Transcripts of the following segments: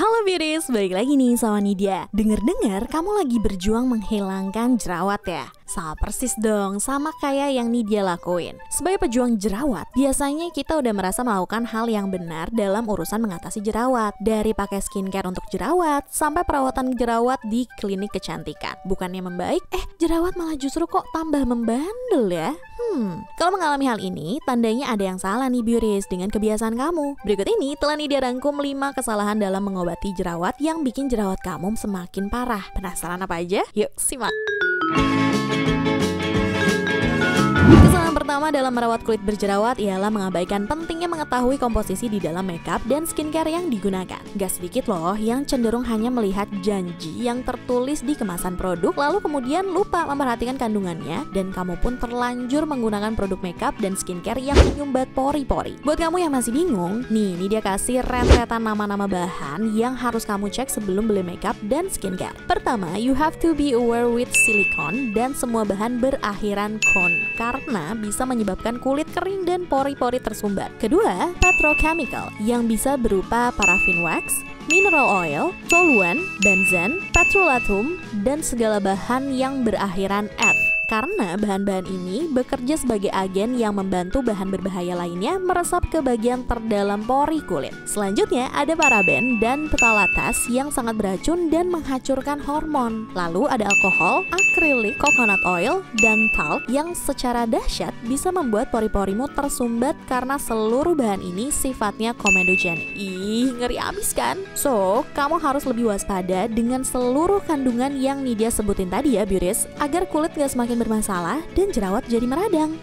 Halo Biris, balik lagi nih sama Nidia. Dengar-dengar kamu lagi berjuang menghilangkan jerawat ya? Sama persis dong, sama kayak yang Nidia lakuin. Sebagai pejuang jerawat, biasanya kita udah merasa melakukan hal yang benar dalam urusan mengatasi jerawat. Dari pakai skincare untuk jerawat, sampai perawatan jerawat di klinik kecantikan. Bukannya membaik, jerawat malah justru kok tambah membandel ya? Kalau mengalami hal ini, tandanya ada yang salah nih Biris dengan kebiasaan kamu. Berikut ini telah Nidia rangkum 5 kesalahan dalam mengobati jerawat yang bikin jerawat kamu semakin parah. Penasaran apa aja? Yuk simak! Kesalahan pertama dalam merawat kulit berjerawat ialah mengabaikan pentingnya mengetahui komposisi di dalam makeup dan skincare yang digunakan. Gak sedikit loh yang cenderung hanya melihat janji yang tertulis di kemasan produk, lalu kemudian lupa memperhatikan kandungannya, dan kamu pun terlanjur menggunakan produk makeup dan skincare yang menyumbat pori-pori. Buat kamu yang masih bingung, nih dia kasih rentetan nama-nama bahan yang harus kamu cek sebelum beli makeup dan skincare. Pertama, you have to be aware with silicone dan semua bahan berakhiran con, karena bisa menyebabkan kulit kering dan pori-pori tersumbat. Kedua, petrochemical yang bisa berupa paraffin wax, mineral oil, toluene, benzen, petrolatum, dan segala bahan yang berakhiran -eth. Karena bahan-bahan ini bekerja sebagai agen yang membantu bahan berbahaya lainnya meresap ke bagian terdalam pori kulit. Selanjutnya ada paraben dan phthalates yang sangat beracun dan menghancurkan hormon. Lalu ada alkohol, akrilik, coconut oil, dan talc yang secara dahsyat bisa membuat pori-porimu tersumbat karena seluruh bahan ini sifatnya komedogenik. Ngeri abis kan? So, kamu harus lebih waspada dengan seluruh kandungan yang Nidia sebutin tadi ya Biris, agar kulit gak semakin bermasalah dan jerawat jadi meradang.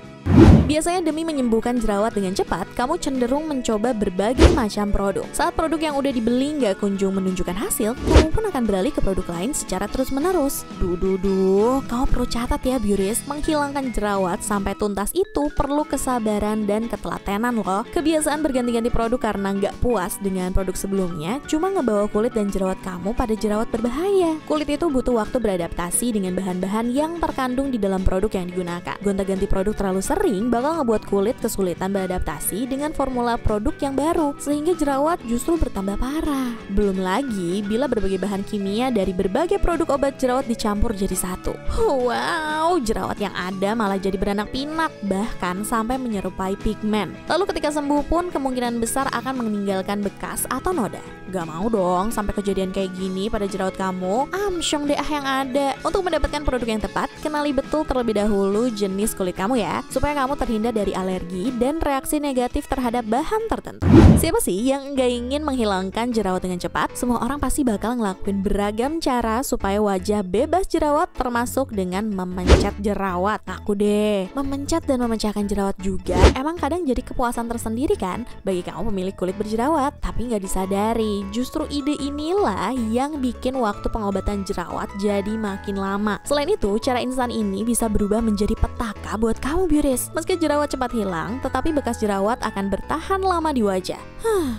Biasanya demi menyembuhkan jerawat dengan cepat, kamu cenderung mencoba berbagai macam produk. Saat produk yang udah dibeli nggak kunjung menunjukkan hasil, kamu pun akan beralih ke produk lain secara terus-menerus. Kamu perlu catat ya Biris, menghilangkan jerawat sampai tuntas itu perlu kesabaran dan ketelatenan loh. Kebiasaan berganti-ganti produk karena nggak puas dengan produk sebelumnya cuma ngebawa kulit dan jerawat kamu pada jerawat berbahaya. Kulit itu butuh waktu beradaptasi dengan bahan-bahan yang terkandung di dalam produk yang digunakan. Gonta-ganti produk terlalu sering bakal ngebuat kulit kesulitan beradaptasi dengan formula produk yang baru, sehingga jerawat justru bertambah parah. Belum lagi bila berbagai bahan kimia dari berbagai produk obat jerawat dicampur jadi satu. Wow, jerawat yang ada malah jadi beranak pinak, bahkan sampai menyerupai pigmen. Lalu ketika sembuh pun kemungkinan besar akan meninggalkan bekas atau noda. Gak mau dong sampai kejadian kayak gini pada jerawat kamu. Amsyong deh yang ada. Untuk mendapatkan produk yang tepat, kenali betul terlebih dahulu jenis kulit kamu ya, supaya kamu terhindar dari alergi dan reaksi negatif terhadap bahan tertentu. Siapa sih yang nggak ingin menghilangkan jerawat dengan cepat? Semua orang pasti bakal ngelakuin beragam cara supaya wajah bebas jerawat, termasuk dengan memencet jerawat. Aku deh, memencet dan memecahkan jerawat juga emang kadang jadi kepuasan tersendiri kan bagi kamu pemilik kulit berjerawat, tapi nggak disadari justru ide inilah yang bikin waktu pengobatan jerawat jadi makin lama. Selain itu, cara instan ini bisa berubah menjadi petaka buat kamu Biris. Meski jerawat cepat hilang, tetapi bekas jerawat akan bertahan lama di wajah.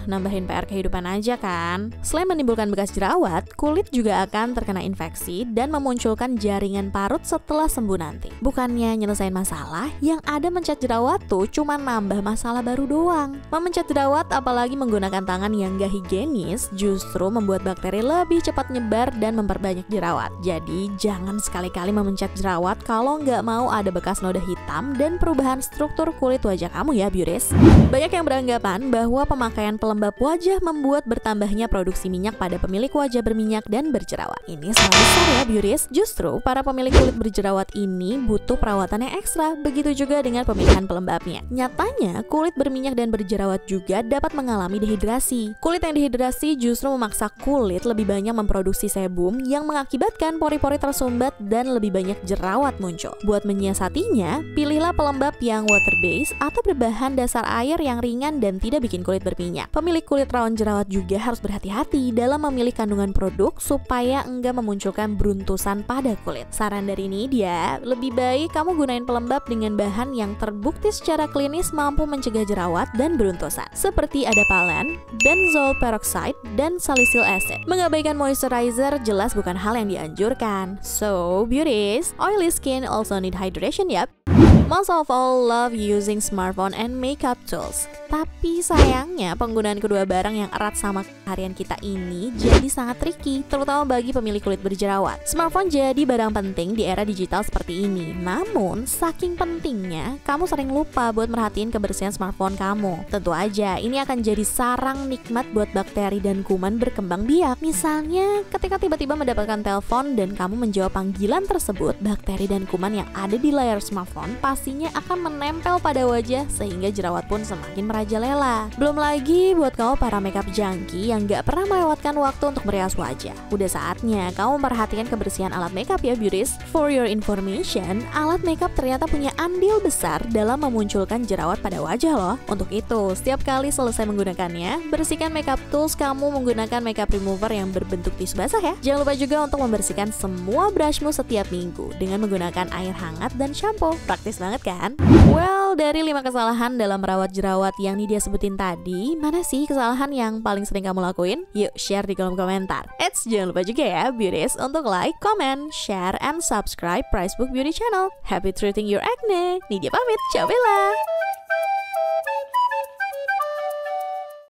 Nambahin PR kehidupan aja kan. Selain menimbulkan bekas jerawat, kulit juga akan terkena infeksi dan memunculkan jaringan parut setelah sembuh nanti. Bukannya nyelesain masalah, yang ada mencet jerawat tuh cuma nambah masalah baru doang. Memencet jerawat apalagi menggunakan tangan yang gak higienis justru membuat bakteri lebih cepat nyebar dan memperbanyak jerawat. Jadi jangan sekali-kali memencet jerawat kalau nggak mau ada bekas noda hitam dan perubahan struktur kulit wajah kamu ya Biris. Banyak yang beranggapan bahwa pemakaian pelembab wajah membuat bertambahnya produksi minyak pada pemilik wajah berminyak dan berjerawat. Ini salah besar ya Biris. Justru para pemilik kulit berjerawat ini butuh perawatan yang ekstra. Begitu juga dengan pemilihan pelembabnya. Nyatanya kulit berminyak dan berjerawat juga dapat mengalami dehidrasi. Kulit yang dehidrasi justru memaksa kulit lebih banyak memproduksi sebum yang mengakibatkan pori-pori tersumbat dan lebih banyak jerawat muncul. Buat menyiasatinya, pilihlah pelembab yang water based atau berbahan dasar air yang ringan dan tidak bikin kulit berminyak. Pemilik kulit rawan jerawat juga harus berhati-hati dalam memilih kandungan produk supaya enggak memunculkan beruntusan pada kulit. Saran dari Nidia, lebih baik kamu gunain pelembab dengan bahan yang terbukti secara klinis mampu mencegah jerawat dan beruntusan, seperti ada palen, benzoyl peroxide, dan salicylic acid. Mengabaikan moisturizer jelas bukan hal yang dianjurkan. So, beauties, oily skin also need hydration, yap. Most of all love using smartphone and makeup tools. Tapi sayangnya penggunaan kedua barang yang erat sama harian kita ini jadi sangat tricky, terutama bagi pemilik kulit berjerawat. Smartphone jadi barang penting di era digital seperti ini. Namun, saking pentingnya, kamu sering lupa buat merhatiin kebersihan smartphone kamu. Tentu aja, ini akan jadi sarang nikmat buat bakteri dan kuman berkembang biak. Misalnya, ketika tiba-tiba mendapatkan telepon dan kamu menjawab panggilan tersebut, bakteri dan kuman yang ada di layar smartphone pastinya akan menempel pada wajah sehingga jerawat pun semakin merajalela. Belum lagi buat kamu para makeup junkie yang gak pernah melewatkan waktu untuk merias wajah. Udah saatnya kamu memperhatikan kebersihan alat makeup ya beauties. For your information, alat makeup ternyata punya andil besar dalam memunculkan jerawat pada wajah loh. Untuk itu, setiap kali selesai menggunakannya, bersihkan makeup tools kamu menggunakan makeup remover yang berbentuk tisu basah ya. Jangan lupa juga untuk membersihkan semua brushmu setiap minggu dengan menggunakan air hangat dan shampoo. Praktis banget kan? Well, dari 5 kesalahan dalam merawat jerawat yang dia sebutin tadi, mana sih kesalahan yang paling sering kamu lakuin? Yuk share di kolom komentar. Eits, jangan lupa juga ya beauties untuk like, comment, share, and subscribe Pricebook Beauty Channel. Happy treating your acne. Nidia pamit, ciao Bella.